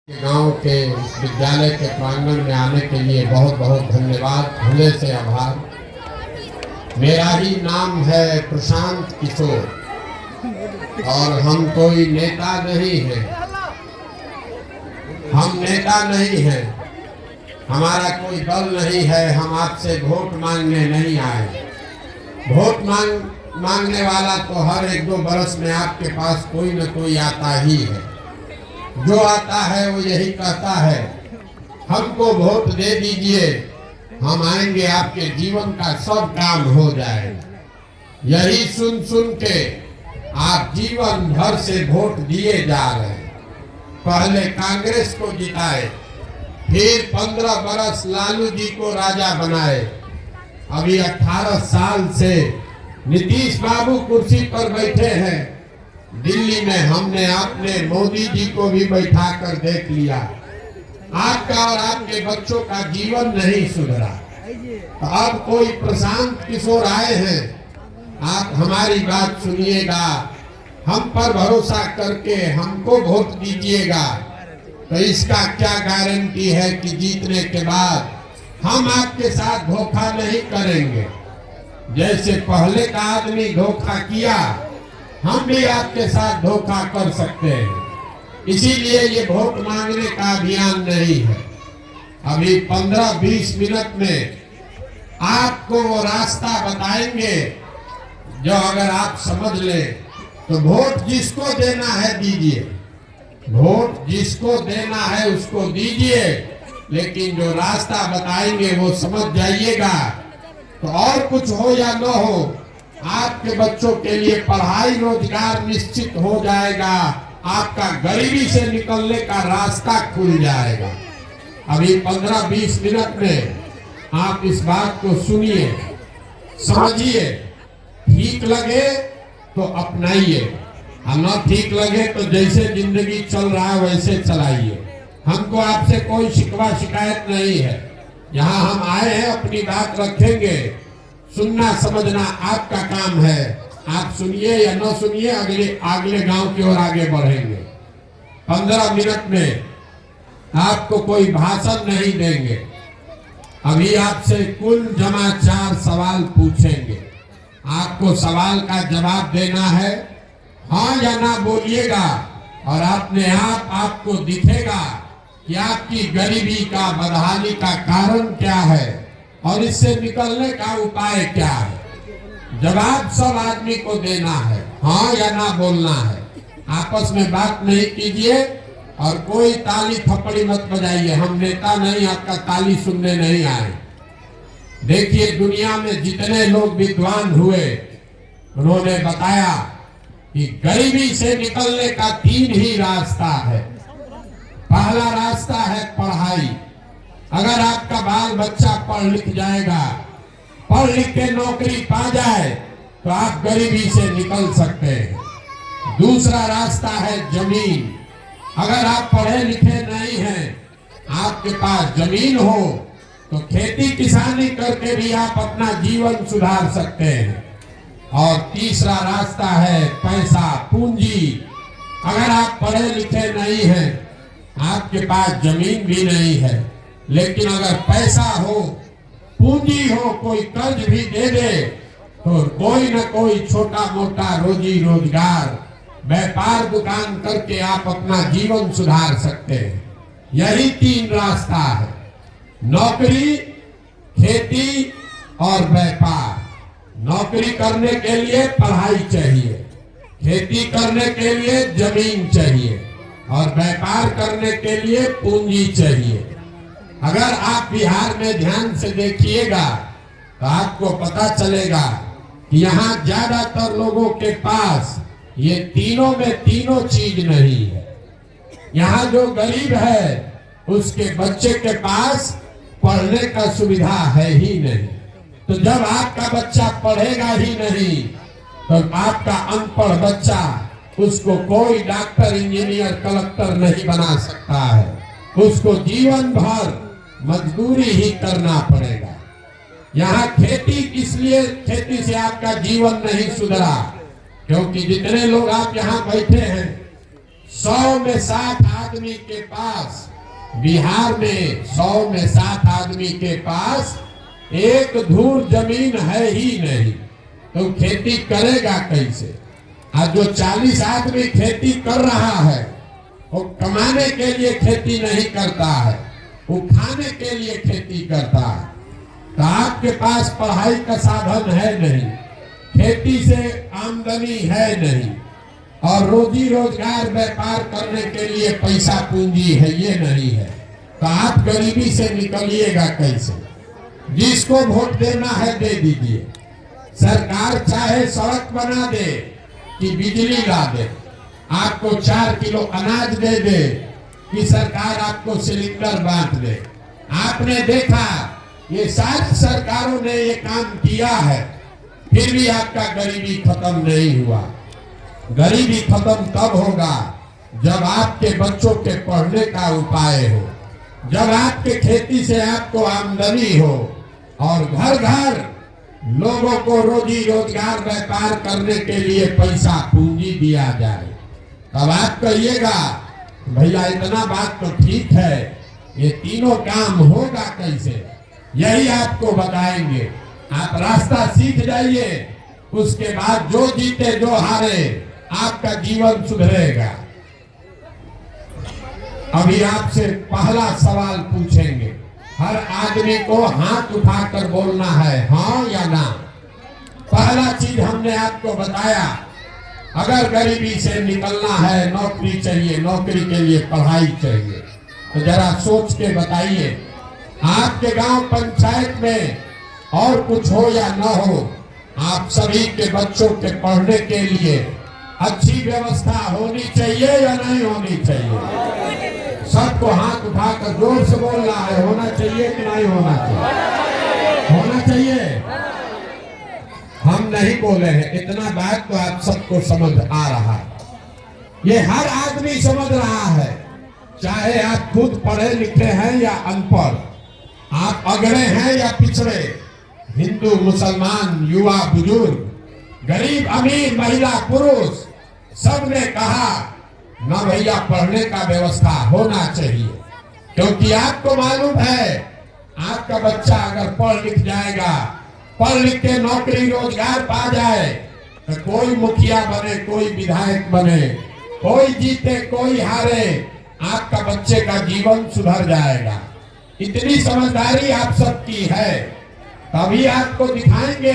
गांव के विद्यालय के प्रांगण में आने के लिए बहुत बहुत धन्यवाद, हृदय से आभार। मेरा ही नाम है प्रशांत किशोर और हम कोई नेता नहीं है। हम नेता नहीं है, हमारा कोई दल नहीं है। हम आपसे वोट मांगने नहीं आए। वोट मांगने वाला तो हर एक दो बरस में आपके पास कोई न कोई आता ही है। जो आता है वो यही कहता है, हमको वोट दे दीजिए, हम आएंगे, आपके जीवन का सब काम हो जाएगा। यही सुन सुन के आप जीवन भर से वोट दिए जा रहे हैं। पहले कांग्रेस को जिताए, फिर 15 बरस लालू जी को राजा बनाए। अभी 18 साल से नीतीश बाबू कुर्सी पर बैठे हैं। दिल्ली में हमने आपने मोदी जी को भी बैठा कर देख लिया। आपका और आपके बच्चों का जीवन नहीं सुधरा। तो अब कोई प्रशांत किशोर आए हैं, आप हमारी बात सुनिएगा, हम पर भरोसा करके हमको वोट दीजिएगा। तो इसका क्या गारंटी है कि जीतने के बाद हम आपके साथ धोखा नहीं करेंगे। जैसे पहले का आदमी धोखा किया, हम भी आपके साथ धोखा कर सकते हैं। इसीलिए ये वोट मांगने का अभियान नहीं है। अभी 15-20 मिनट में आपको वो रास्ता बताएंगे जो अगर आप समझ लें तो वोट जिसको देना है दीजिए, वोट जिसको देना है उसको दीजिए, लेकिन जो रास्ता बताएंगे वो समझ जाइएगा। तो और कुछ हो या न हो, आपके बच्चों के लिए पढ़ाई रोजगार निश्चित हो जाएगा। आपका गरीबी से निकलने का रास्ता खुल जाएगा। अभी 15-20 मिनट में आप इस बात को सुनिए, समझिए, ठीक लगे तो अपनाइए, और न ठीक लगे तो जैसे जिंदगी चल रहा है वैसे चलाइए। हमको आपसे कोई शिकवा शिकायत नहीं है। यहाँ हम आए हैं, अपनी बात रखेंगे। सुनना समझना आपका काम है। आप सुनिए या न सुनिए, अगले गांव की ओर आगे बढ़ेंगे। 15 मिनट में आपको कोई भाषण नहीं देंगे। अभी आपसे कुल जमा 4 सवाल पूछेंगे। आपको सवाल का जवाब देना है, हाँ या ना बोलिएगा, और अपने आप आपको दिखेगा कि आपकी गरीबी का, बदहाली का कारण क्या है और इससे निकलने का उपाय क्या है। जवाब सब आदमी को देना है, हाँ या ना बोलना है। आपस में बात नहीं कीजिए और कोई ताली थप्पड़ी मत बजाइए। हम नेता नहीं, आपका ताली सुनने नहीं आए। देखिए, दुनिया में जितने लोग विद्वान हुए उन्होंने बताया कि गरीबी से निकलने का 3 ही रास्ता है। पहला रास्ता है पढ़ाई। अगर आपका बाल बच्चा पढ़ लिख जाएगा, पढ़ लिख के नौकरी पा जाए, तो आप गरीबी से निकल सकते हैं। दूसरा रास्ता है जमीन। अगर आप पढ़े लिखे नहीं हैं, आपके पास जमीन हो तो खेती किसानी करके भी आप अपना जीवन सुधार सकते हैं। और तीसरा रास्ता है पैसा, पूंजी। अगर आप पढ़े लिखे नहीं हैं, आपके पास जमीन भी नहीं है, लेकिन अगर पैसा हो, पूंजी हो, कोई कर्ज भी दे दे, तो कोई न कोई छोटा मोटा रोजी रोजगार, व्यापार दुकान करके आप अपना जीवन सुधार सकते हैं। यही 3 रास्ता है, नौकरी, खेती और व्यापार। नौकरी करने के लिए पढ़ाई चाहिए, खेती करने के लिए जमीन चाहिए, और व्यापार करने के लिए पूंजी चाहिए। अगर आप बिहार में ध्यान से देखिएगा तो आपको पता चलेगा कि यहाँ ज्यादातर लोगों के पास ये तीनों में तीनों चीज नहीं है। यहाँ जो गरीब है उसके बच्चे के पास पढ़ने का सुविधा है ही नहीं। तो जब आपका बच्चा पढ़ेगा ही नहीं तो आपका अनपढ़ बच्चा, उसको कोई डॉक्टर, इंजीनियर, कलेक्टर नहीं बना सकता है। उसको जीवन भर मजदूरी ही करना पड़ेगा। यहाँ खेती, इसलिए खेती से आपका जीवन नहीं सुधरा, क्योंकि जितने लोग आप यहाँ बैठे हैं 100 में 60 आदमी आदमी के पास, बिहार में 100 में 7 आदमी के पास एक धूर जमीन है ही नहीं, तो खेती करेगा कैसे? आज जो 40 आदमी खेती कर रहा है वो कमाने के लिए खेती नहीं करता है, वो खाने के लिए खेती करता है। तो आपके पास पढ़ाई का साधन है नहीं, खेती से आमदनी है नहीं, और रोजी रोजगार व्यापार करने के लिए पैसा पूंजी है ये नहीं है, तो आप गरीबी से निकलिएगा कैसे? जिसको वोट देना है दे दीजिए। सरकार चाहे सड़क बना दे कि बिजली ला दे, आपको 4 किलो अनाज दे दे कि सरकार आपको सिलेंडर बांट दे। आपने देखा ये सारी सरकारों ने ये काम किया है, फिर भी आपका गरीबी खत्म नहीं हुआ। गरीबी खत्म तब होगा जब आपके बच्चों के पढ़ने का उपाय हो, जब आपके खेती से आपको आमदनी हो, और घर घर लोगों को रोजी रोजगार व्यापार करने के लिए पैसा पूंजी दिया जाए। तब आप कहिएगा भैया इतना बात तो ठीक है, ये तीनों काम होगा कैसे? यही आपको बताएंगे। आप रास्ता सीख जाइए, उसके बाद जो जीते जो हारे आपका जीवन सुधरेगा। अभी आपसे पहला सवाल पूछेंगे, हर आदमी को हाथ उठाकर बोलना है हाँ या ना। पहला चीज हमने आपको बताया, अगर गरीबी से निकलना है नौकरी चाहिए, नौकरी के लिए पढ़ाई चाहिए, तो जरा सोच के बताइए आपके गांव पंचायत में और कुछ हो या न हो, आप सभी के बच्चों के पढ़ने के लिए अच्छी व्यवस्था होनी चाहिए या नहीं होनी चाहिए? सबको हाथ उठाकर जोर से बोलना है, होना चाहिए कि नहीं होना चाहिए? होना चाहिए। हम नहीं बोले हैं, इतना बात तो आप सबको समझ आ रहा है, ये हर आदमी समझ रहा है, चाहे आप खुद पढ़े लिखे हैं या अनपढ़, आप अगड़े हैं या पिछड़े, हिंदू मुसलमान, युवा बुजुर्ग, गरीब अमीर, महिला पुरुष, सबने कहा ना भैया पढ़ने का व्यवस्था होना चाहिए। क्योंकि आपको मालूम है आपका बच्चा अगर पढ़ लिख जाएगा, पढ़ लिख के नौकरी रोजगार पा जाए, तो कोई मुखिया बने, कोई विधायक बने, कोई जीते कोई हारे, आपका बच्चे का जीवन सुधर जाएगा। इतनी समझदारी आप सबकी है, तभी आपको दिखाएंगे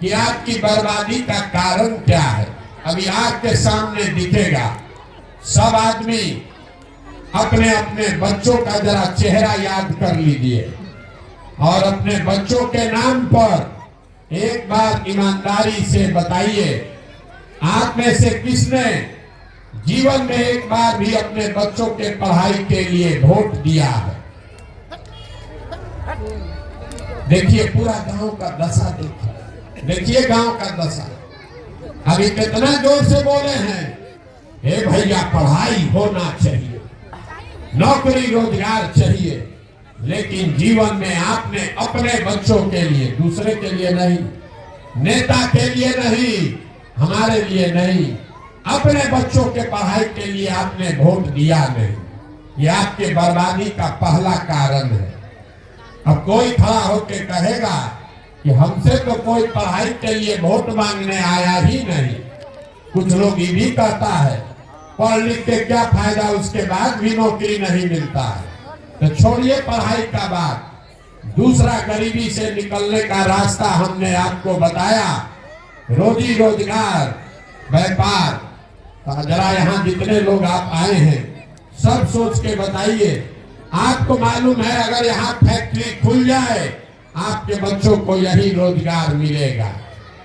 कि आपकी बर्बादी का कारण क्या है। अभी आपके सामने दिखेगा। सब आदमी अपने अपने बच्चों का जरा चेहरा याद कर लीजिए और अपने बच्चों के नाम पर एक बार ईमानदारी से बताइए, आप में से किसने जीवन में एक बार भी अपने बच्चों के पढ़ाई के लिए वोट दिया है? देखिए पूरा गांव का दशा देखिए गांव का दशा। अभी कितना जोर से बोले हैं, हे भैया पढ़ाई होना चाहिए, नौकरी रोजगार चाहिए, लेकिन जीवन में आपने अपने बच्चों के लिए, दूसरे के लिए नहीं, नेता के लिए नहीं, हमारे लिए नहीं, अपने बच्चों के पढ़ाई के लिए आपने वोट दिया नहीं। ये आपके बर्बादी का पहला कारण है। अब कोई खड़ा होकर कहेगा कि हमसे तो कोई पढ़ाई के लिए वोट मांगने आया ही नहीं। कुछ लोग ये भी कहता है पढ़ लिख के क्या फायदा, उसके बाद भी नौकरी नहीं मिलता है। तो छोड़िए पढ़ाई का बात, दूसरा गरीबी से निकलने का रास्ता हमने आपको बताया, रोजी रोजगार व्यापार। तो जरा यहाँ जितने लोग आप आए हैं सब सोच के बताइए, आपको मालूम है अगर यहाँ फैक्ट्री खुल जाए आपके बच्चों को यही रोजगार मिलेगा,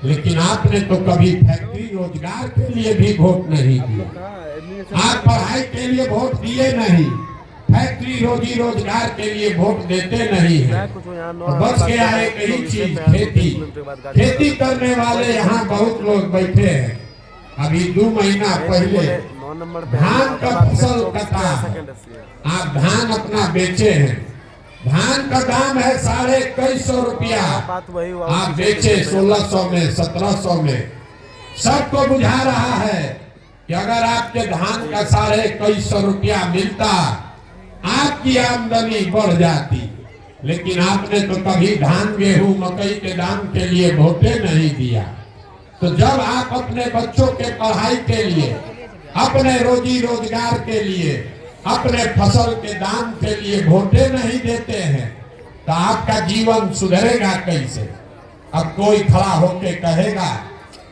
लेकिन आपने तो कभी फैक्ट्री रोजगार के लिए भी वोट नहीं दिया, आप पढ़ाई के लिए वोट दिए नहीं, फैक्ट्री रोजी रोजगार के लिए वोट देते नहीं है। तो बच गया एक ही चीज, खेती। खेती करने वाले यहाँ बहुत लोग बैठे हैं। अभी 2 महीना पहले धान का फसल कटा है, आप धान अपना बेचे हैं, धान का दाम है 2150 रुपया, आप बेचे 1600 में 1700 में। सबको बुझा रहा है कि अगर आपके धान का 2150 रुपया मिलता, आपकी आमदनी बढ़ जाती। लेकिन आपने तो कभी धान गेहूं मकई के दाम के लिए वोटे नहीं दिया। तो जब आप अपने बच्चों के पढ़ाई के लिए, अपने रोजी रोजगार के लिए, अपने फसल के दाम के लिए वोटे नहीं देते हैं, तो आपका जीवन सुधरेगा कैसे? अब कोई खड़ा होके कहेगा,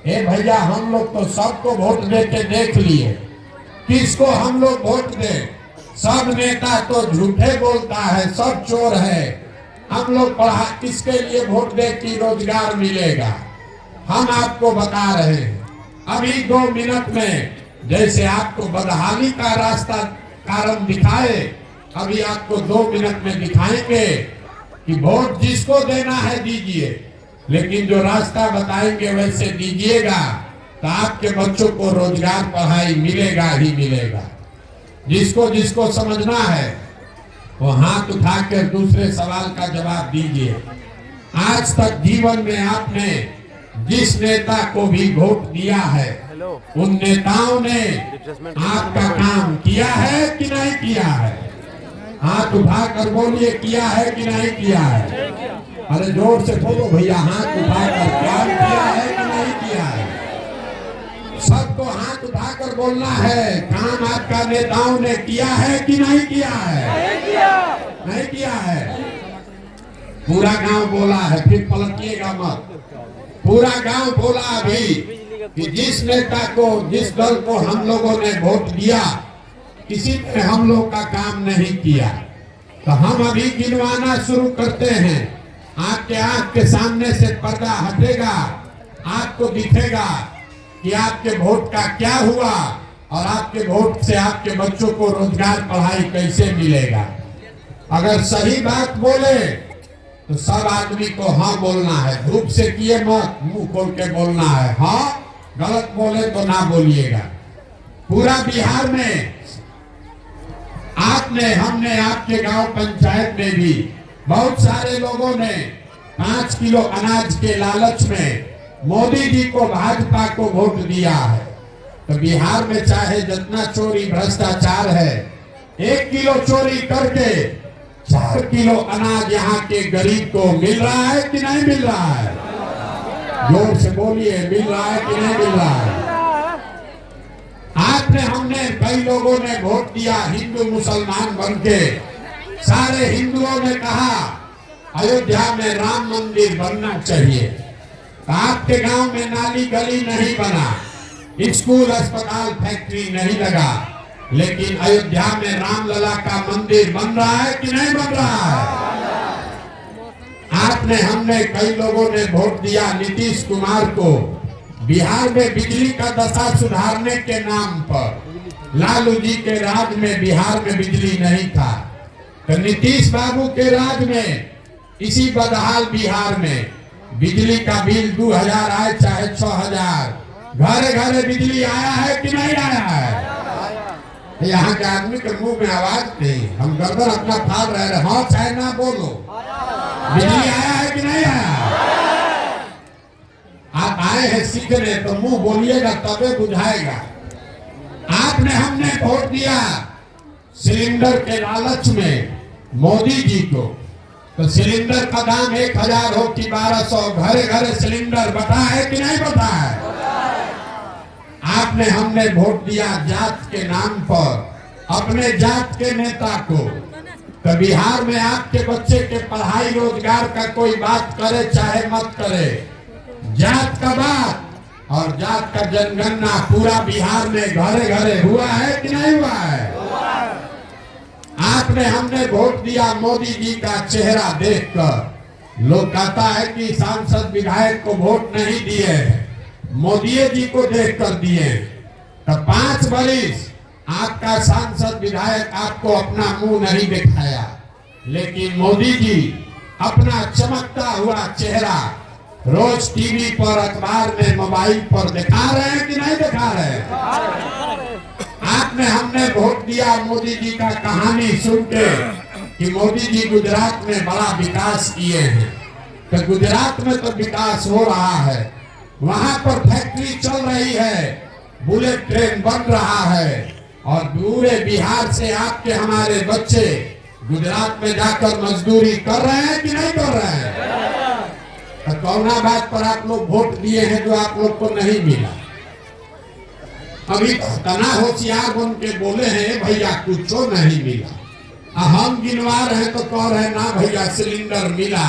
ए भैया हम लोग तो सबको वोट दे के देख लिए, किसको हम लोग वोट दें? सब नेता तो झूठे बोलता है, सब चोर है, हम लोग पढ़ा किसके लिए वोट दे कि रोजगार मिलेगा? हम आपको बता रहे हैं अभी 2 मिनट में, जैसे आपको बदहाली का रास्ता कारण दिखाए, अभी आपको 2 मिनट में दिखाएंगे कि वोट जिसको देना है दीजिए, लेकिन जो रास्ता बताएंगे वैसे दीजिएगा, तो आपके बच्चों को रोजगार पढ़ाई मिलेगा ही मिलेगा। जिसको जिसको समझना है वो हाथ उठाकर दूसरे सवाल का जवाब दीजिए। आज तक जीवन में आपने जिस नेता को भी वोट दिया है, उन नेताओं ने आपका काम किया है कि नहीं किया है? हाथ उठाकर बोलिए, किया है कि नहीं किया है? अरे जोर से बोलो भैया, हाथ उठाकर काम किया है कि नहीं किया है? सबको हाथ उठाकर बोलना है, काम आपका नेताओं ने किया है कि नहीं किया है? नहीं किया है। पूरा गांव बोला है, फिर पलटिएगा मत। पूरा गांव बोला अभी कि जिस नेता को, जिस दल को हम लोगों ने वोट दिया, किसी ने हम लोग का काम नहीं किया। तो हम अभी गिनवाना शुरू करते हैं। आपके आंख के सामने से पर्दा हटेगा, आपको दिखेगा कि आपके वोट का क्या हुआ और आपके वोट से आपके बच्चों को रोजगार पढ़ाई कैसे मिलेगा। अगर सही बात बोले तो सब आदमी को हाँ बोलना है, धूप से किए मत, मुंह खोल के बोलना है हाँ, गलत बोले तो ना बोलिएगा। पूरा बिहार में आपने, हमने आपके गांव पंचायत में भी बहुत सारे लोगों ने 5 किलो अनाज के लालच में मोदी जी को, भाजपा को वोट दिया है। तो बिहार में चाहे जितना चोरी भ्रष्टाचार है, 1 किलो चोरी करके 4 किलो अनाज यहाँ के गरीब को मिल रहा है कि नहीं मिल रहा है? जोर से बोलिए, मिल रहा है कि नहीं मिल रहा है? आपने, हमने, कई लोगों ने वोट दिया हिंदू मुसलमान बनके। सारे हिंदुओं ने कहा अयोध्या में राम मंदिर बनना चाहिए। आपके गांव में नाली गली नहीं बना, स्कूल अस्पताल फैक्ट्री नहीं लगा, लेकिन अयोध्या में रामलला का मंदिर बन रहा है कि नहीं बन रहा है? आपने, हमने, कई लोगों ने वोट दिया नीतीश कुमार को। बिहार में बिजली का दशा सुधारने के नाम पर, लालू जी के राज में बिहार में बिजली नहीं था, तो नीतीश बाबू के राज में इसी बदहाल बिहार में बिजली का बिल 2000 आए चाहे 6000, घरे घरे बिजली आया है कि नहीं आया है? यहाँ के आदमी के मुंह में आवाज नहीं, हम गर्दन अपना फाड़ रहे, हाँ चाहे ना बोलो, बिजली आया है कि नहीं आया? आप आए हैं सीखने तो मुंह बोलिएगा तबे बुझाएगा। आपने, हमने वोट दिया सिलेंडर के लालच में मोदी जी को, तो सिलेंडर का दाम 1000 हो कि 1200, घरे घरे सिलेंडर बता है कि नहीं बता है? आपने, हमने वोट दिया जात के नाम पर अपने जात के नेता को। तो बिहार में आपके बच्चे के पढ़ाई रोजगार का कोई बात करे चाहे मत करे, जात का बात और जात का जनगणना पूरा बिहार में घरे घरे हुआ है कि नहीं हुआ है? आपने, हमने वोट दिया मोदी जी का चेहरा देखकर। लोग कहता है कि सांसद विधायक को वोट नहीं दिए, मोदी जी को देखकर दिए। तो 5 वर्ष आपका सांसद विधायक आपको अपना मुंह नहीं दिखाया, लेकिन मोदी जी अपना चमकता हुआ चेहरा रोज टीवी पर, अखबार में, मोबाइल पर दिखा रहे हैं कि नहीं दिखा रहे? आपने, हमने वोट दिया मोदी जी का कहानी सुन के कि मोदी जी गुजरात में बड़ा विकास किए हैं। तो गुजरात में तो विकास हो रहा है, वहां पर फैक्ट्री चल रही है, बुलेट ट्रेन बन रहा है और पूरे बिहार से आपके हमारे बच्चे गुजरात में जाकर मजदूरी कर रहे हैं कि नहीं कर रहे हैं? तो कौना बात पर आप लोग वोट दिए हैं जो आप लोग को नहीं मिला? अभी तना होशियार बन के बोले हैं भैया कुछ नहीं मिला। हम गिनवा रहे तो कह रहे ना भैया सिलेंडर मिला,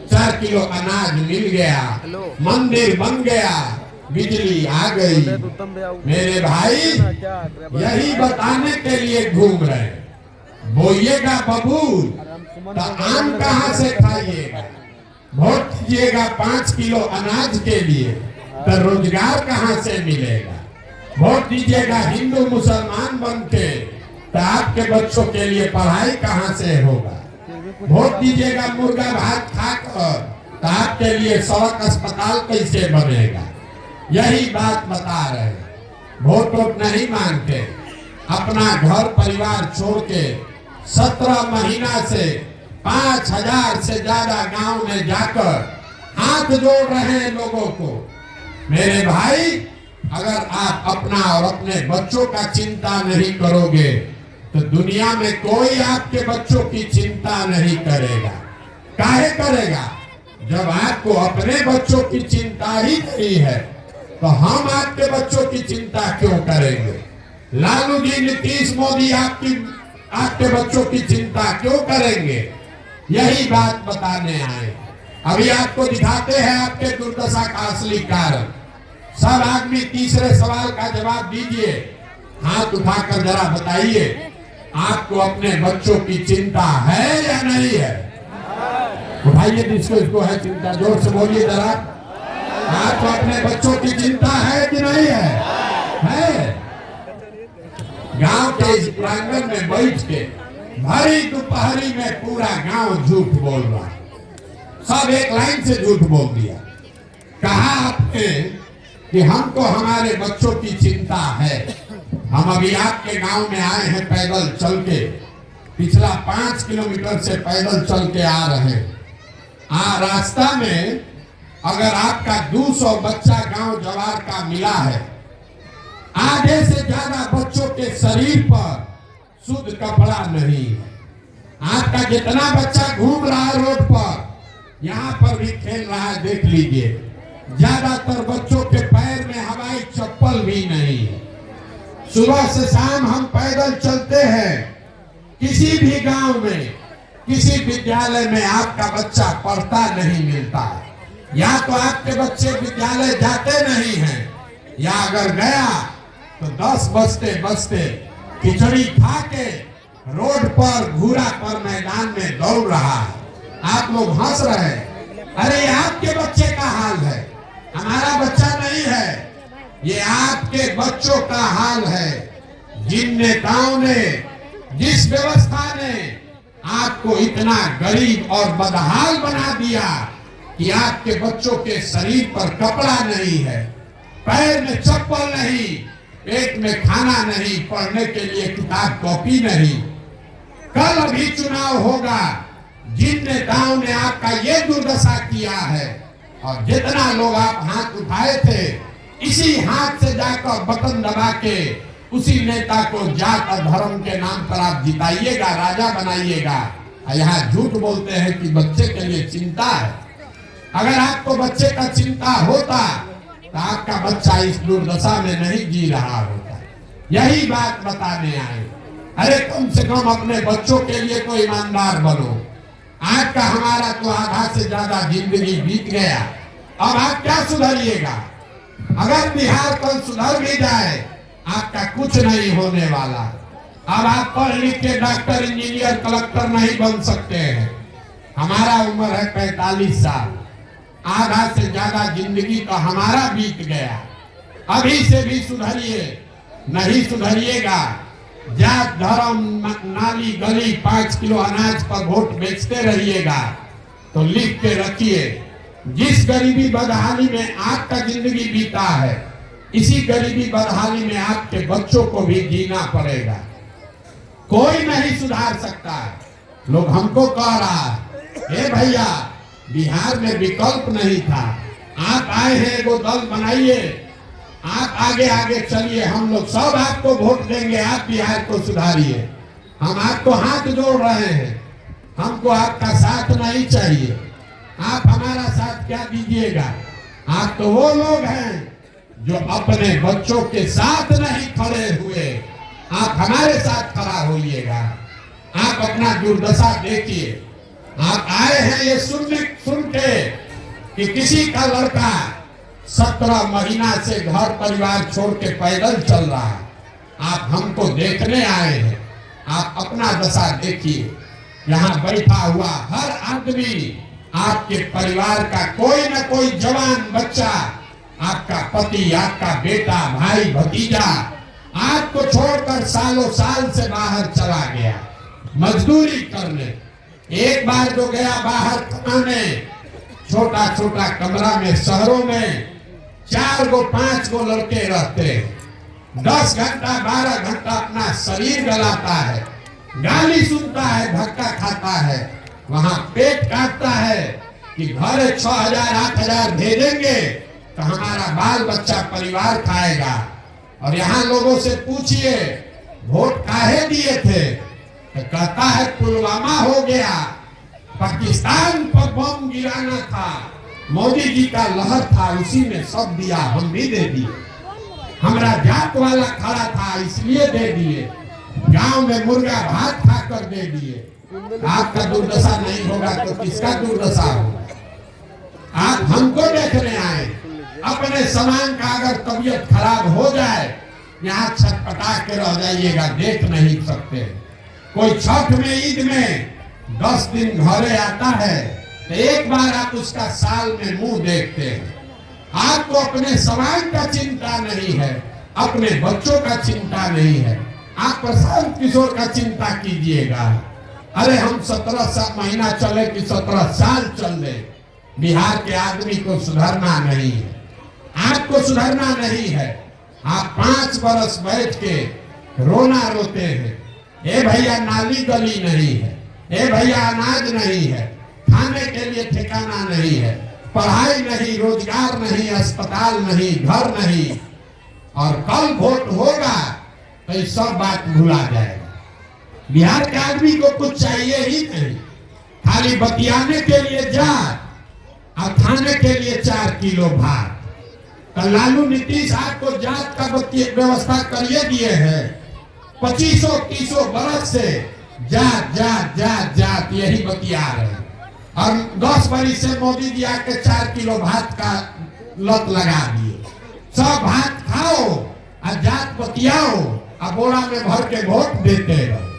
4 किलो अनाज मिल गया, मंदिर बन गया, बिजली आ गई। मेरे भाई यही बताने के लिए घूम रहे, बोइएगा बबूल तो आम कहाँ से खाइएगा? वोट दीजिएगा 5 किलो अनाज के लिए तो रोजगार कहाँ से मिलेगा? वोट दीजिएगा हिंदू मुसलमान बन के तो आपके बच्चों के लिए पढ़ाई कहाँ से होगा? वोट दीजिएगा मुर्गा भात खाकर तो आपके लिए सड़क अस्पताल कैसे बनेगा? यही बात बता रहे। वोट नहीं मांगते, अपना घर परिवार छोड़ के 17 महीना से 5000 से ज्यादा गांव में जाकर हाथ जोड़ रहे हैं लोगों को। मेरे भाई अगर आप अपना और अपने बच्चों का चिंता नहीं करोगे तो दुनिया में कोई आपके बच्चों की चिंता नहीं करेगा। काहे करेगा? जब आपको अपने बच्चों की चिंता ही नहीं है तो हम आपके बच्चों की चिंता क्यों करेंगे? लालू जी, नीतीश मोदी आपके बच्चों की चिंता क्यों करेंगे? यही बात बताने आए। अभी आपको दिखाते हैं आपके दुर्दशा का असली कारण। सब आदमी तीसरे सवाल का जवाब दीजिए, हाथ उठाकर जरा बताइए, आपको अपने बच्चों की चिंता है या नहीं है? उठाइए जिसको इसको है चिंता, जोर से बोलिए जरा। आपको अपने बच्चों की चिंता है कि नहीं है? गांव के इस प्रांगण में बैठ के भरी दोपहरी में पूरा गांव झूठ बोल रहा, सब एक लाइन से झूठ बोल दिया। कहा आपने कि हमको हमारे बच्चों की चिंता है। हम अभी आपके गांव में आए हैं पैदल चल के, पिछला 5 किलोमीटर से पैदल चल के आ रहे हैं। रास्ता में अगर आपका 200 बच्चा गांव जवार का मिला है, आधे से ज्यादा बच्चों के शरीर पर शुद्ध कपड़ा नहीं है। आपका जितना बच्चा घूम रहा है रोड पर, यहाँ पर भी खेल रहा है, देख लीजिए, ज्यादातर बच्चों के पैर में हवाई चप्पल भी नहीं है। सुबह से शाम हम पैदल चलते हैं, किसी भी गांव में किसी विद्यालय में आपका बच्चा पढ़ता नहीं मिलता है, या तो आपके बच्चे विद्यालय जाते नहीं हैं, या अगर गया तो 10 बजते बजते खिचड़ी खा के रोड पर घूरा पर मैदान में दौड़ रहा है। आप लोग हंस रहे हैं, अरे आपके बच्चे का हाल है, हमारा बच्चा नहीं है। ये आपके बच्चों का हाल है। जिन नेताओं ने, जिस व्यवस्था ने आपको इतना गरीब और बदहाल बना दिया कि आपके बच्चों के शरीर पर कपड़ा नहीं है, पैर में चप्पल नहीं, पेट में खाना नहीं, पढ़ने के लिए किताब कॉपी नहीं। कल अभी चुनाव होगा, जिन नेताओं ने आपका ये दुर्दशा किया है, और जितना लोग आप हाथ उठाए थे, इसी हाथ से जाकर बटन दबा के उसी नेता को जात और धर्म के नाम पर आप जिताइएगा, राजा बनाइएगा। यहाँ झूठ बोलते हैं कि बच्चे के लिए चिंता है। अगर आपको बच्चे का चिंता होता तो आपका बच्चा इस दुर्दशा में नहीं जी रहा होता। यही बात बताने आए। अरे कम से कम अपने बच्चों के लिए तो ईमानदार बनो। आज का हमारा तो आधा से ज्यादा जिंदगी बीत गया, अब आप क्या सुधरिएगा? अगर बिहार कल सुधर भी जाए, आपका कुछ नहीं होने वाला। अब आप पढ़ लिख के डॉक्टर, इंजीनियर, कलेक्टर नहीं बन सकते हैं। हमारा उम्र है 45 साल, आधा से ज्यादा जिंदगी तो हमारा बीत गया। अभी से भी सुधरिए, नहीं सुधरिएगा, जात धर्म नाली गली 5 किलो अनाज पर वोट बेचते रहिएगा तो लिख के रखिए, जिस गरीबी बदहाली में आपका जिंदगी बीता है, इसी गरीबी बदहाली में आपके बच्चों को भी जीना पड़ेगा। कोई नहीं सुधार सकता है। लोग हमको कह रहा है, भैया बिहार में विकल्प नहीं था, आप आए हैं, वो दल बनाइए, आप आगे आगे चलिए, हम लोग सब आपको वोट देंगे, आप बिहार को सुधारिए। हम आपको हाथ जोड़ रहे हैं, हमको आपका साथ नहीं चाहिए। आप हमारा साथ क्या दीजिएगा? आप तो वो लोग हैं जो अपने बच्चों के साथ नहीं खड़े हुए। आप हमारे साथ खड़ा होइएगा। आप अपना दुर्दशा देखिए। आप आए हैं ये सुन के कि किसी का लड़का 17 महीना से घर परिवार छोड़ के पैदल चल रहा है। आप हमको देखने आए हैं। आप अपना दशा देखिए। यहाँ बैठा हुआ हर आदमी आपके परिवार का कोई ना कोई जवान बच्चा, आपका पति, आपका बेटा, भाई, भतीजा आपको छोड़कर सालों साल से बाहर चला गया मजदूरी करने। एक बार जो गया बाहर कमाने, छोटा छोटा कमरा में शहरों में 4 गो 5 गो लड़के रहते हैं। 10 घंटा 12 घंटा अपना शरीर गलाता है, गाली सुनता है, धक्का खाता है, वहां पेट काटता है कि घर 6,000 8,000 भेजेंगे तो हमारा बाल बच्चा परिवार खाएगा। और यहाँ लोगों से पूछिए वोट काहे दिए थे, तो कहता है पुलवामा हो गया, पाकिस्तान पर बम गिराना था, मोदी जी का लहर था, उसी में सब दिया, हम भी दे दिए। हमारा जात वाला खड़ा था इसलिए दे दिए। गांव में मुर्गा भात खाकर दे दिए। आपका दुर्दशा नहीं होगा तो किसका दुर्दशा होगा? आप हमको देखने आए, अपने समान का अगर तबीयत खराब हो जाए यहाँ छटपटा के रह जाइएगा, देख नहीं सकते। कोई छठ में, ईद में 10 दिन घरे आता है तो एक बार आप उसका साल में मुंह देखते हैं। आपको अपने समान का चिंता नहीं है, अपने बच्चों का चिंता नहीं है। आप प्रशांत किशोर का चिंता कीजिएगा। अरे हम 17 महीना चले कि 17 साल चल रहे, बिहार के आदमी को सुधरना नहीं है, आपको सुधरना नहीं है। आप 5 बरस बैठ के रोना रोते हैं, ए भैया नाली गली नहीं है, ए भैया अनाज नहीं है, खाने के लिए ठिकाना नहीं है, पढ़ाई नहीं, रोजगार नहीं, अस्पताल नहीं, घर नहीं। और कल वोट होगा तो ये सब बात भुला जाएगा। बिहार के आदमी को कुछ चाहिए ही नहीं, खाली बतियाने के लिए जात और खाने के लिए 4 किलो भात। तो लालू नीतीश आपको जात का व्यवस्था करिए दिए हैं। 2500-30 बरस से जात जात जात जात यही बतिया रहे। और 10 बरस से मोदी जी आके 4 किलो भात का लत लगा दिए। सब भात खाओ और जात बतियाओ और बोरा में भर के वोट देते रहो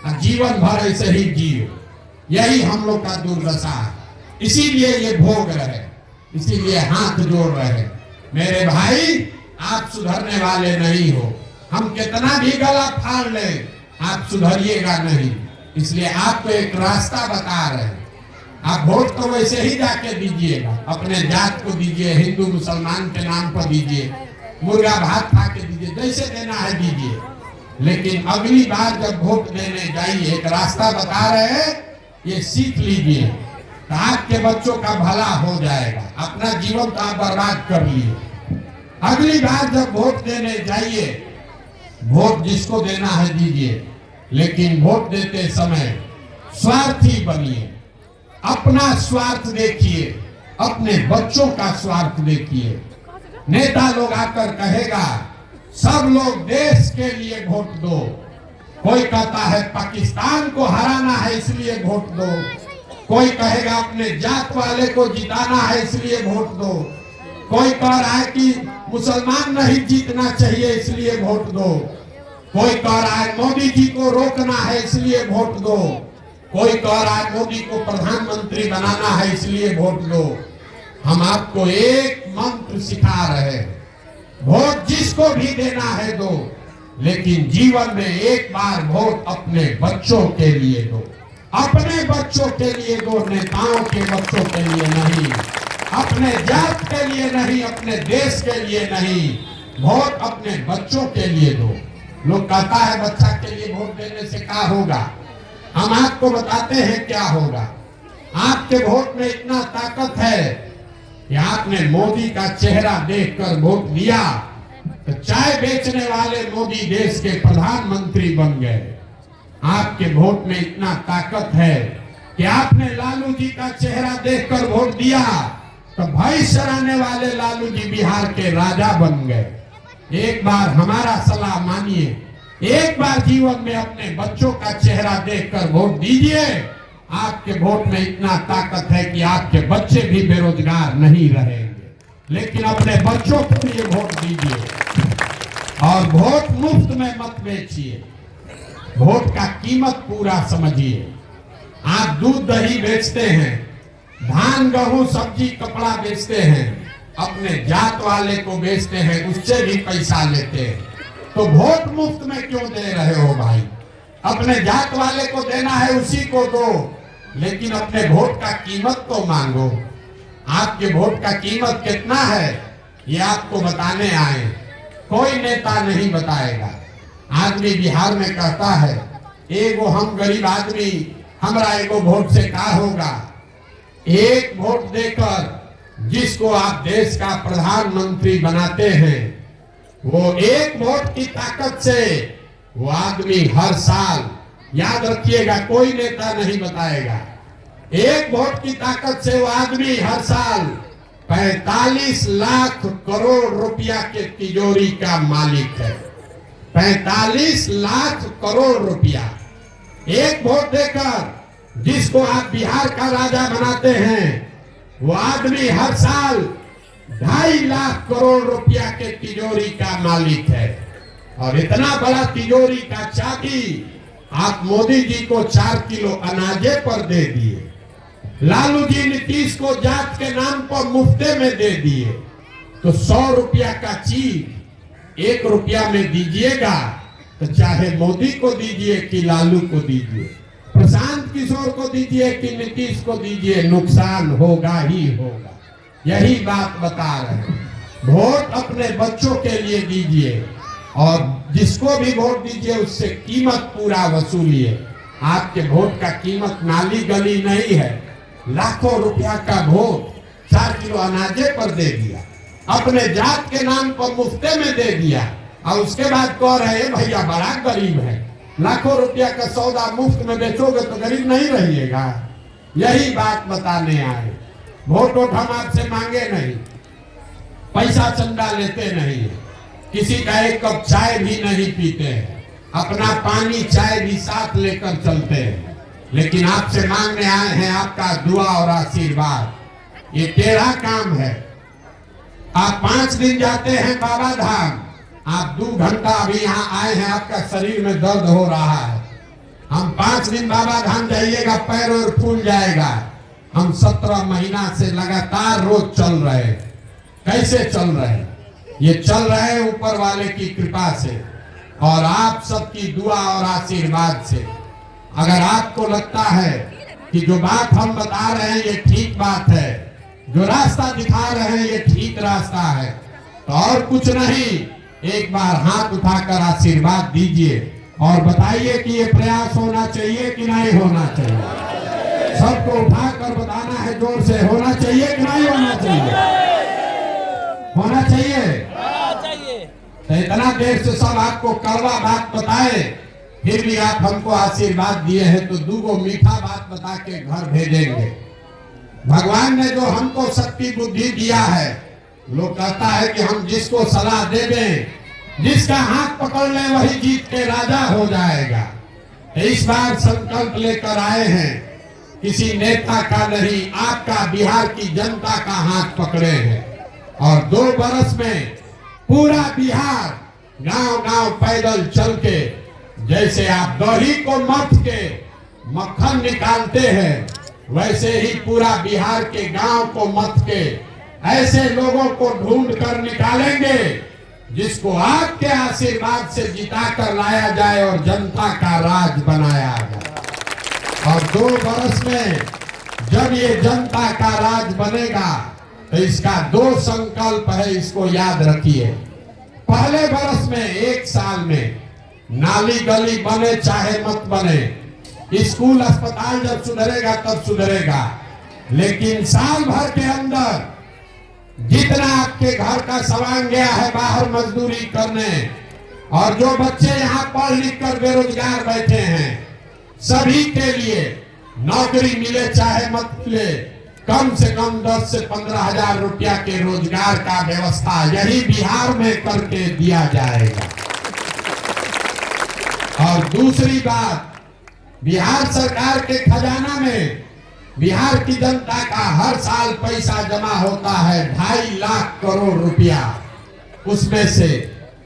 और जीवन भर ऐसे ही जियो। यही हम लोग का दुर्दशा है। इसीलिए ये भोग रहे, इसीलिए हाथ जोड़ रहे। मेरे भाई, आप सुधरने वाले नहीं हो। हम कितना भी गला फाड़ ले, आप सुधरिएगा नहीं। इसलिए आपको एक रास्ता बता रहे हैं। आप वोट तो वैसे ही जाके दीजिएगा, अपने जात को दीजिए, हिंदू मुसलमान के नाम पर दीजिए, मुर्गा भात खा के दीजिए, जैसे देना है दीजिए। लेकिन अगली बार जब वोट देने जाइए, एक रास्ता बता रहे हैं, ये सीख लीजिए तो आपके बच्चों का भला हो जाएगा। अपना जीवन तो आप बर्बाद कर लिए। अगली बार जब वोट देने जाइए, वोट जिसको देना है दीजिए, लेकिन वोट देते समय स्वार्थी बनिए। अपना स्वार्थ देखिए, अपने बच्चों का स्वार्थ देखिए। नेता लोग आकर कहेगा सब लोग देश के लिए वोट दो, कोई कहता है पाकिस्तान को हराना है इसलिए वोट दो, कोई कहेगा अपने जात वाले को जिताना है इसलिए वोट दो, कोई कह रहा है कि मुसलमान नहीं जीतना चाहिए इसलिए वोट दो, कोई कह रहा है मोदी जी को रोकना है इसलिए वोट दो, कोई कह रहा है मोदी को प्रधानमंत्री बनाना है इसलिए वोट दो। हम आपको एक मंत्र सिखा रहे हैं, वोट जिसको भी देना है दो, लेकिन जीवन में एक बार वोट अपने बच्चों के लिए दो। अपने बच्चों के लिए दो, नेताओं के बच्चों के लिए नहीं, अपने जात के लिए नहीं, अपने देश के लिए नहीं। वोट अपने बच्चों के लिए दो। लोग कहता है बच्चा के लिए वोट देने से क्या होगा। हम आपको बताते हैं क्या होगा। आपके वोट में इतना ताकत है कि आपने मोदी का चेहरा देखकर वोट दिया, तो चाय बेचने वाले मोदी देश के प्रधानमंत्री बन गए। आपके वोट में इतना ताकत है कि आपने लालू जी का चेहरा देखकर वोट दिया तो भय सराहने वाले लालू जी बिहार के राजा बन गए। एक बार हमारा सलाह मानिए, एक बार जीवन में अपने बच्चों का चेहरा देखकर वोट दीजिए। आपके वोट में इतना ताकत है कि आपके बच्चे भी बेरोजगार नहीं रहेंगे। लेकिन अपने बच्चों को लिए वोट दीजिए और वोट मुफ्त में मत बेचिए। वोट का कीमत पूरा समझिए। आप दूध दही बेचते हैं, धान गेहूं सब्जी कपड़ा बेचते हैं, अपने जात वाले को बेचते हैं, उससे भी पैसा लेते हैं। तो वोट मुफ्त में क्यों दे रहे हो भाई? अपने जात वाले को देना है उसी को दो, लेकिन अपने वोट का कीमत तो मांगो। आपके वोट का कीमत कितना है ये आपको बताने आए, कोई नेता नहीं बताएगा। आदमी बिहार में कहता है एगो हम गरीब आदमी, हमरा एगो वोट से का होगा। एक वोट देकर जिसको आप देश का प्रधानमंत्री बनाते हैं, वो एक वोट की ताकत से वो आदमी हर साल, याद रखिएगा कोई नेता नहीं बताएगा, एक वोट की ताकत से वो आदमी हर साल 45 लाख करोड़ रुपया के तिजोरी का मालिक है। 45 लाख करोड़ रुपया एक वोट देकर जिसको आप बिहार का राजा बनाते हैं, वो आदमी हर साल 2.5 लाख करोड़ रुपया के तिजोरी का मालिक है। और इतना बड़ा तिजोरी का चाबी आप मोदी जी को 4 किलो अनाजे पर दे दिए। लालू जी नीतीश को जात के नाम पर मुफ्ते में दे दिए। तो 100 रुपया का चीज 1 रुपया में दीजिएगा तो चाहे मोदी को दीजिए कि लालू को दीजिए, प्रशांत किशोर को दीजिए कि नीतीश को दीजिए, नुकसान होगा ही होगा। यही बात बता रहे हैं। वोट अपने बच्चों के लिए दीजिए और जिसको भी वोट दीजिए उससे कीमत पूरा वसूलिए। आपके वोट का कीमत नाली गली नहीं है। लाखों रुपया का वोट 4 किलो अनाजे पर दे दिया, अपने जात के नाम पर मुफ्ते में दे दिया और उसके बाद कह रहे हैं भैया बड़ा गरीब है। लाखों रुपया का सौदा मुफ्त में बेचोगे तो गरीब नहीं रहिएगा। यही बात बताने आए। वोट हम आपसे मांगे नहीं, पैसा चंदा लेते नहीं, किसी का एक कप चाय भी नहीं पीते हैं, अपना पानी चाय भी साथ लेकर चलते हैं। लेकिन आपसे मांगने आए हैं आपका दुआ और आशीर्वाद। ये टेढ़ा काम है। आप 5 दिन जाते हैं बाबा धाम, आप 2 घंटा अभी यहाँ आए हैं, आपका शरीर में दर्द हो रहा है। हम 5 दिन बाबा धाम जाइएगा पैर और फूल जाएगा। हम 17 महीना से लगातार रोज चल रहे हैं। कैसे चल रहे हैं? ये चल रहे हैं ऊपर वाले की कृपा से और आप सबकी दुआ और आशीर्वाद से। अगर आपको लगता है कि जो बात हम बता रहे हैं ये ठीक बात है, जो रास्ता दिखा रहे हैं ये ठीक रास्ता है, तो और कुछ नहीं, एक बार हाथ उठाकर आशीर्वाद दीजिए और बताइए कि ये प्रयास होना चाहिए कि नहीं होना चाहिए। सबको उठाकर बताना है जोर से, होना चाहिए कि नहीं होना चाहिए? होना चाहिए। तो इतना देर से सब आपको कड़वा बात बताए, फिर भी आप हमको आशीर्वाद दिए हैं तो 2 मीठा बात बता के घर भेजेंगे। भगवान ने जो हमको शक्ति बुद्धि दिया है, लोग कहता है कि हम जिसको सलाह दे दें, जिसका हाथ पकड़ ले वही जीत के राजा हो जाएगा। इस बार संकल्प लेकर आए हैं, किसी नेता का नहीं, आपका बिहार की जनता का हाथ पकड़े हैं और 2 बरस में पूरा बिहार गांव-गांव पैदल चल के, जैसे आप दही को मथ के मक्खन निकालते हैं, वैसे ही पूरा बिहार के गांव को मथ के ऐसे लोगों को ढूंढ कर निकालेंगे जिसको आपके आशीर्वाद से जिता कर लाया जाए और जनता का राज बनाया जाए। और 2 बरस में जब ये जनता का राज बनेगा तो इसका 2 संकल्प है, इसको याद रखिए। पहले बरस में 1 साल में नाली गली बने चाहे मत बने, स्कूल अस्पताल जब सुधरेगा तब सुधरेगा, लेकिन साल भर के अंदर जितना आपके घर का सामान गया है बाहर मजदूरी करने, और जो बच्चे यहाँ पढ़ लिख कर बेरोजगार बैठे हैं, सभी के लिए नौकरी मिले चाहे मत मिले, कम से कम 10 से 15 हजार रुपया के रोजगार का व्यवस्था यही बिहार में करके दिया जाएगा। और दूसरी बात, बिहार सरकार के खजाना में बिहार की जनता का हर साल पैसा जमा होता है 2.5 लाख करोड़ रुपया। उसमें से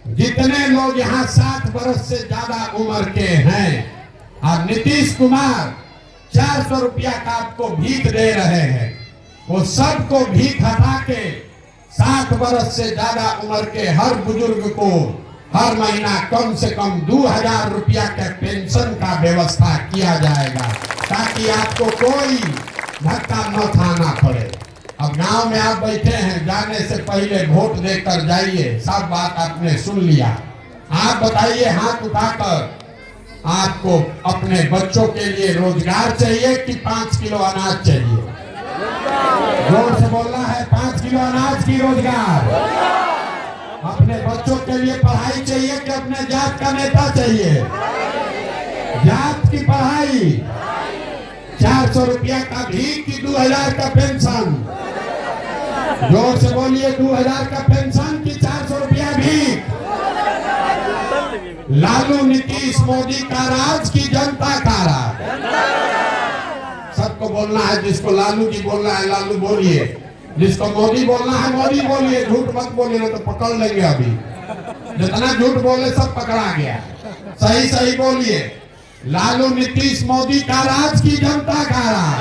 जितने लोग यहाँ 60 वर्ष से ज्यादा उम्र के हैं, और नीतीश कुमार 400 रुपया का आपको भीख दे रहे हैं, वो सबको भीख हटा के 60 वर्ष से ज्यादा उम्र के हर बुजुर्ग को हर महीना कम से कम 2000 रुपया के पेंशन का व्यवस्था किया जाएगा, ताकि आपको कोई धक्का न खाना पड़े। अब गांव में आप बैठे हैं, जाने से पहले वोट देकर जाइए, सब बात आपने सुन लिया। आप बताइए हाथ उठाकर, आपको अपने बच्चों के लिए रोजगार चाहिए कि 5 किलो अनाज चाहिए? जोर से बोलना है, 5 किलो अनाज की रोजगार। अपने बच्चों के लिए पढ़ाई चाहिए कि अपने जात का नेता चाहिए? जात की पढ़ाई, 400 रुपया का भीख की 2000 का पेंशन? जोर से बोलिए, 2000 का पेंशन की 400 रुपया भीख? लालू नीतीश मोदी का राज की जनता का राज? सबको बोलना है, जिसको लालू जी बोलना है लालू बोलिए, जिसको मोदी बोलना है मोदी बोलिए, झूठ मत बोलिए ना तो पकड़ लेंगे। अभी जितना झूठ बोले सब पकड़ा गया, सही सही बोलिए, लालू नीतीश मोदी का राज की जनता का राज।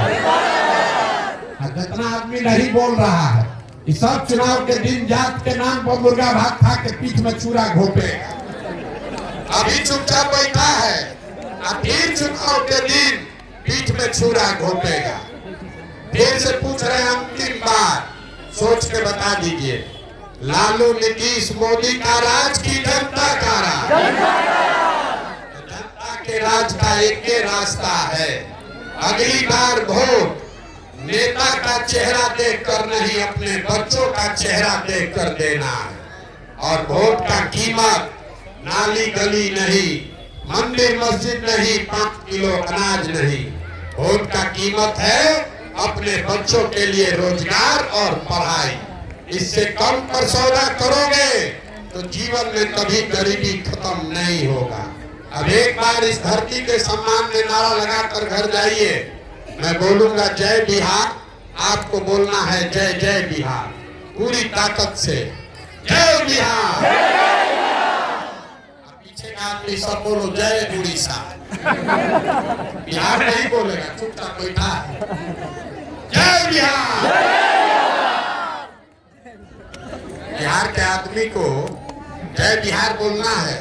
जितना आदमी नहीं बोल रहा है, कि सब चुनाव के दिन जात के नाम पर मुर्गा भात खा के पीठ में छुरा घोपेगा। अभी चुपचाप बैठा है, अब फिर चुनाव के दिन पीठ में छुरा घोपेगा। फिर से पूछ रहे हैं अंतिम बार, सोच के बता दीजिए, लालू नीतीश मोदी का राज की जनता का राज? जनता के राज का एक ही रास्ता है, अगली बार वोट नेता का चेहरा देखकर नहीं, अपने बच्चों का चेहरा देखकर देना है। और वोट का कीमत नाली गली नहीं, मंदिर मस्जिद नहीं, 5 किलो अनाज नहीं, वोट का कीमत है अपने बच्चों के लिए रोजगार और पढ़ाई। इससे कम पर सौदा करोगे तो जीवन में कभी गरीबी खत्म नहीं होगा। अब एक बार इस धरती के सम्मान में नारा लगाकर घर जाइए। मैं बोलूंगा जय बिहार, आपको बोलना है जय जय बिहार, पूरी ताकत से जय बिहार। पीछे का आदमी सब बोलो जय उड़ीसा। बिहार नहीं बोलेगा, चुपचाप बैठा है। जय बिहार। बिहार के आदमी को जय बिहार बोलना है।